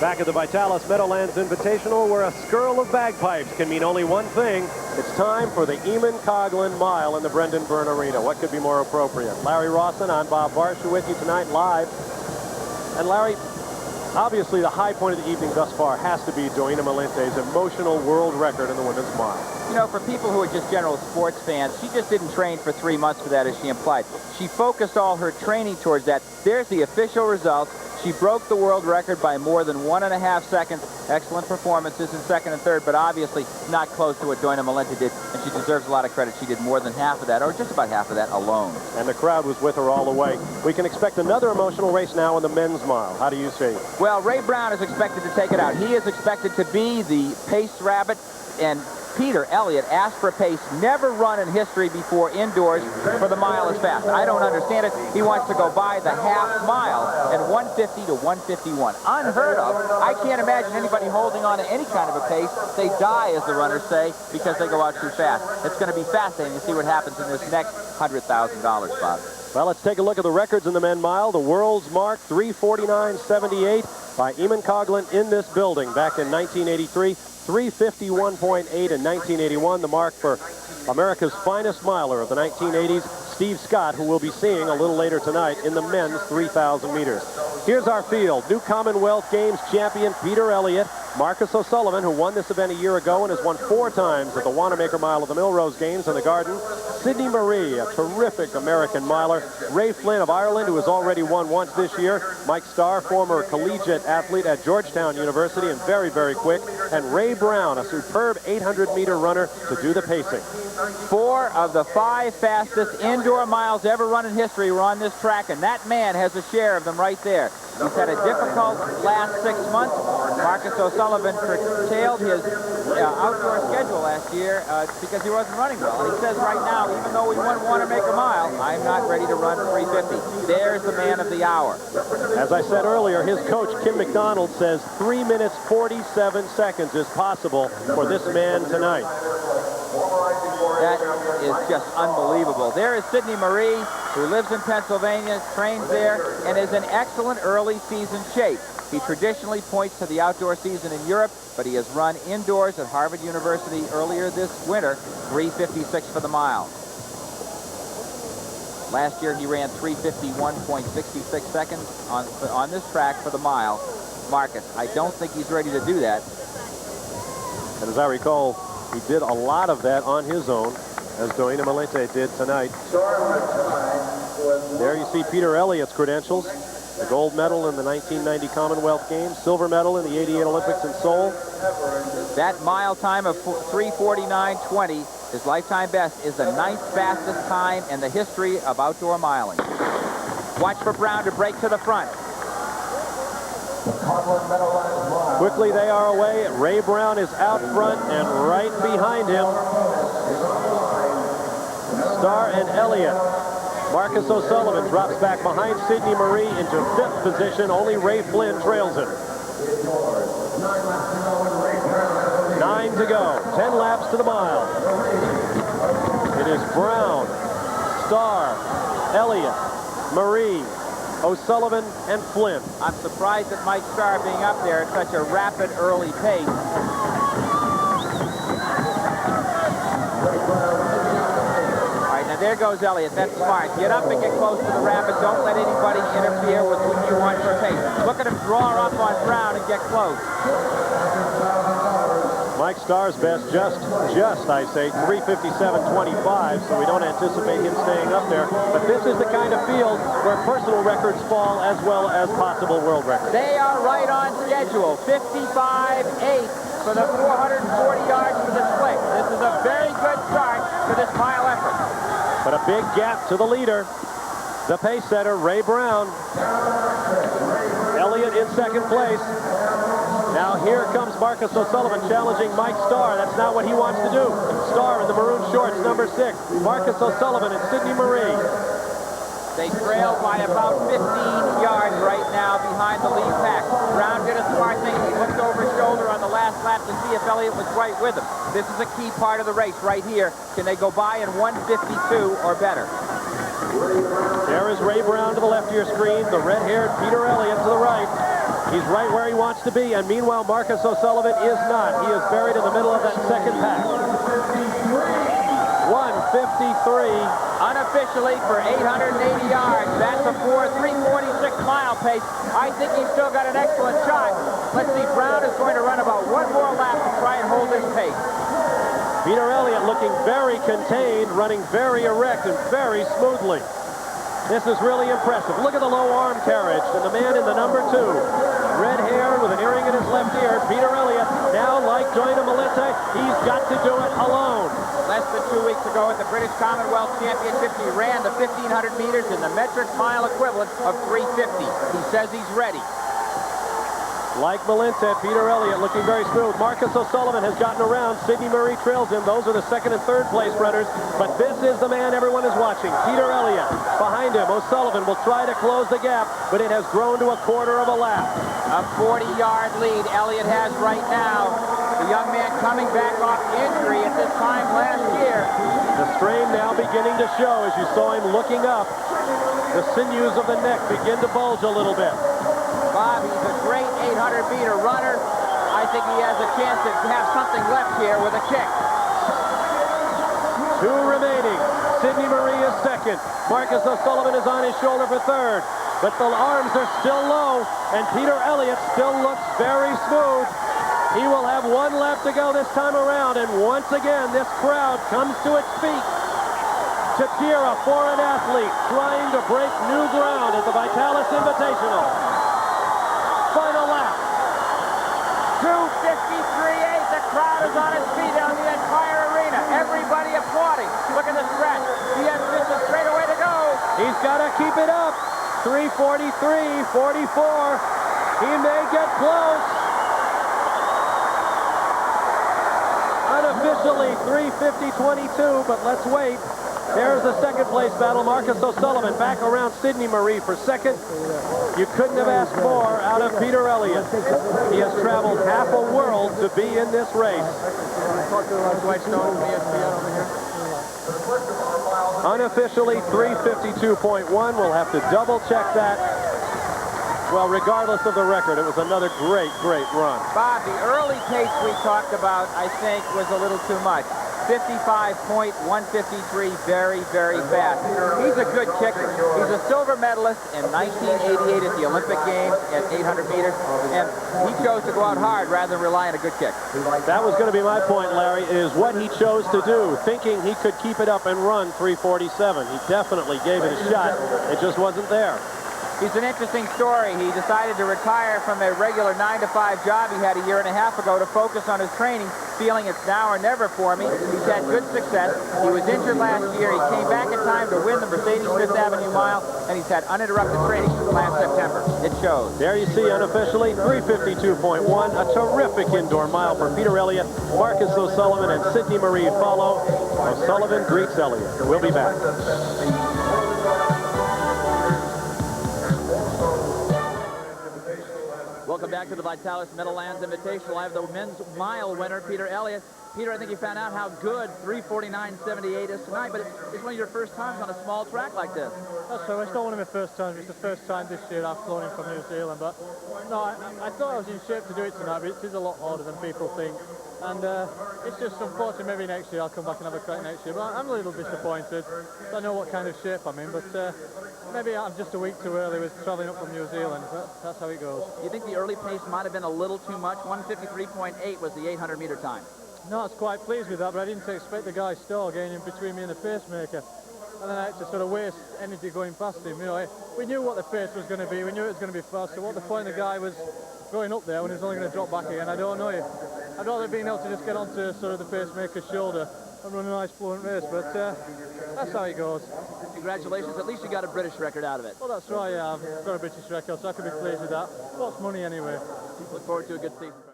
Back at the Vitalis Meadowlands Invitational, where a skirl of bagpipes can mean only one thing. It's time for the Eamon Coghlan Mile in the Brendan Byrne Arena. What could be more appropriate? Larry Rawson, I'm Bob Barsha with you tonight live. And Larry, obviously the high point of the evening thus far has to be Doina Malente's emotional world record in the women's mile. You know, for people who are just general sports fans, she just didn't train for 3 months for that, as she implied. She focused all her training towards that. There's the official results. She broke the world record by more than 1.5 seconds. Excellent performances in second and third, but obviously not close to what Doina Malente did, and she deserves a lot of credit. She did more than half of that, or just about half of that alone. And the crowd was with her all the way. We can expect another emotional race now in the men's mile. How do you see? Well, Ray Brown is expected to take it out. He is expected to be the pace rabbit, and Peter Elliott asked for a pace never run in history before indoors for the mile as fast. I don't understand it. He wants to go by the half mile at 150 to 151. Unheard of. I can't imagine anybody holding on to any kind of a pace. They die, as the runners say, because they go out too fast. It's going to be fascinating to see what happens in this next $100,000, Bob. Well, let's take a look at the records in the men mile. The world's mark, 3:49.78 by Eamon Coghlan in this building back in 1983. 3:51.8 in 1981, the mark for America's finest miler of the 1980s, Steve Scott, who we'll be seeing a little later tonight in the men's 3,000 meters. Here's our field. New Commonwealth Games champion Peter Elliott, Marcus O'Sullivan, who won this event a year ago and has won 4 times at the Wanamaker Mile of the Millrose Games in the Garden. Sidney Marie, a terrific American miler. Ray Flynn of Ireland, who has already won once this year. Mike Starr, former collegiate athlete at Georgetown University and very, very quick. And Ray Brown, a superb 800-meter runner to do the pacing. 4 of the 5 fastest indoor miles ever run in history were on this track, and that man has a share of them right there. He's had a difficult last 6 months. Marcus O'Sullivan curtailed his outdoor schedule last year because he wasn't running well. And he says right now, even though we wouldn't want to make a mile, I'm not ready to run 350. There's the man of the hour. As I said earlier, his coach, Kim McDonald, says 3 minutes 47 seconds is possible for this man tonight. That is just unbelievable. There is Sidney Marie, who lives in Pennsylvania, trains there, and is in excellent early season shape. He traditionally points to the outdoor season in Europe, but he has run indoors at Harvard University earlier this winter, 3:56 for the mile. Last year he ran 3:51.66 seconds on this track for the mile. Marcus, I don't think he's ready to do that. And as I recall, he did a lot of that on his own, as Doina Malente did tonight. There you see Peter Elliott's credentials. The gold medal in the 1990 Commonwealth Games, silver medal in the 88 Olympics in Seoul. That mile time of 3:49.20, his lifetime best, is the 9th fastest time in the history of outdoor miling. Watch for Brown to break to the front. Quickly they are away. Ray Brown is out front and right behind him, Starr and Elliott. Marcus O'Sullivan drops back behind Sidney Marie into 5th position. Only Ray Flynn trails him. 9 to go. 10 laps to the mile. It is Brown, Starr, Elliott, Marie, O'Sullivan, and Flynn. I'm surprised at Mike Starr being up there at such a rapid early pace. There goes Elliott. That's smart. Get up and get close to the rabbit. Don't let anybody interfere with what you want for pace. Look at him draw up on Brown and get close. Mike Starr's best, just I say, 3:57.25, so we don't anticipate him staying up there. But this is the kind of field where personal records fall as well as possible world records. They are right on schedule. 55.8 for the 440 yards for the split. This is a very good start for this mile effort. But a big gap to the leader, the pace setter, Ray Brown. Elliott in 2nd place. Now here comes Marcus O'Sullivan challenging Mike Starr. That's not what he wants to do. Starr in the maroon shorts, number 6. Marcus O'Sullivan and Sidney Marie. They trail by about 15 yards right now behind the lead pack. Brown did a smart thing. He looked over his shoulder on the last lap to see if Elliott was right with him. This is a key part of the race right here. Can they go by in 1:52 or better? There is Ray Brown to the left of your screen. The red-haired Peter Elliott to the right. He's right where he wants to be, and meanwhile, Marcus O'Sullivan is not. He is buried in the middle of that second pack. 1:53. Unofficially for 880 yards. That's a 3:46 mile pace. I think he's still got an excellent shot. Let's see, Brown is going to run about one more lap to try and hold this pace. Peter Elliott looking very contained, running very erect and very smoothly. This is really impressive. Look at the low arm carriage and the man in the number 2. Red hair with an earring in his left ear. Peter Elliott, now like Joyner Malinte, he's got to do it alone. Less than 2 weeks ago at the British Commonwealth Championship, he ran the 1,500 meters in the metric mile equivalent of 3:50. He says he's ready. Like Malinte, Peter Elliott looking very smooth. Marcus O'Sullivan has gotten around. Sidney Marie trails him. Those are the second and third place runners. But this is the man everyone is watching. Peter Elliott. Behind him, O'Sullivan will try to close the gap, but it has grown to a quarter of a lap. A 40-yard lead Elliott has right now. The young man coming back off injury at this time last year. The strain now beginning to show as you saw him looking up. The sinews of the neck begin to bulge a little bit. Bob, he's a great 800-meter runner. I think he has a chance to have something left here with a kick. 2 remaining. Sidney Marie is second. Marcus O'Sullivan is on his shoulder for third. But the arms are still low, and Peter Elliott still looks very smooth. He will have 1 lap to go this time around, and once again, this crowd comes to its feet to cheer a foreign athlete trying to break new ground at the Vitalis Invitational. Final lap. 2:53.8. The crowd is on its feet down the entire arena. Everybody applauding. Look at the stretch. He has just a straightaway to go. He's got to keep it up. 3:43.44. He may get close. Unofficially 3:50.22, but let's wait. There's the second place battle. Marcus O'Sullivan back around Sidney Marie for second. You couldn't have asked more out of Peter Elliott. He has traveled half a world to be in this race. Unofficially 3:52.1. We'll have to double check that. Well, regardless of the record, it was another great, great run. Bob, the early pace we talked about, I think, was a little too much. 55.153, very, very fast. He's a good kicker. He's a silver medalist in 1988 at the Olympic Games at 800 meters, and he chose to go out hard rather than rely on a good kick. That was going to be my point, Larry, is what he chose to do, thinking he could keep it up and run 3:47. He definitely gave it a shot. It just wasn't there. He's an interesting story. He decided to retire from a regular 9-to-5 job he had a year and a half ago to focus on his training, feeling it's now or never for me. He's had good success. He was injured last year. He came back in time to win the Mercedes Fifth Avenue Mile, and he's had uninterrupted training since last September. It shows. There you see, unofficially, 3:52.1. A terrific indoor mile for Peter Elliott. Marcus O'Sullivan and Sidney Marie follow. O'Sullivan greets Elliott. We'll be back. Welcome back to the Vitalis Meadowlands Invitational. I have the men's mile winner, Peter Elliott. Peter, I think you found out how good 3:49.78 is tonight, but it's one of your first times on a small track like this. That's right. It's not one of my first times. It's the first time this year I've flown in from New Zealand. But no, I thought I was in shape to do it tonight, but it is a lot harder than people think. And it's just unfortunate. Maybe next year I'll come back and have a crack next year. But I'm a little disappointed. I don't know what kind of shape I'm in, but maybe I'm just a week too early with traveling up from New Zealand. But that's how it goes. You think the early pace might have been a little too much? 1:53.8 was the 800-meter time. No, I was quite pleased with that, but I didn't expect the guy Stoll getting in between me and the pacemaker. And then I had to sort of waste energy going past him. You know, we knew what the pace was going to be. We knew it was going to be fast. So what the point the guy was going up there when he was only going to drop back again, I don't know. I'd rather been able to just get onto sort of the pacemaker's shoulder and run a nice fluent race. But that's how it goes. Congratulations. At least you got a British record out of it. Well, that's right. Yeah, I've got a British record, so I can be pleased with that. What's money anyway? Look forward to a good season.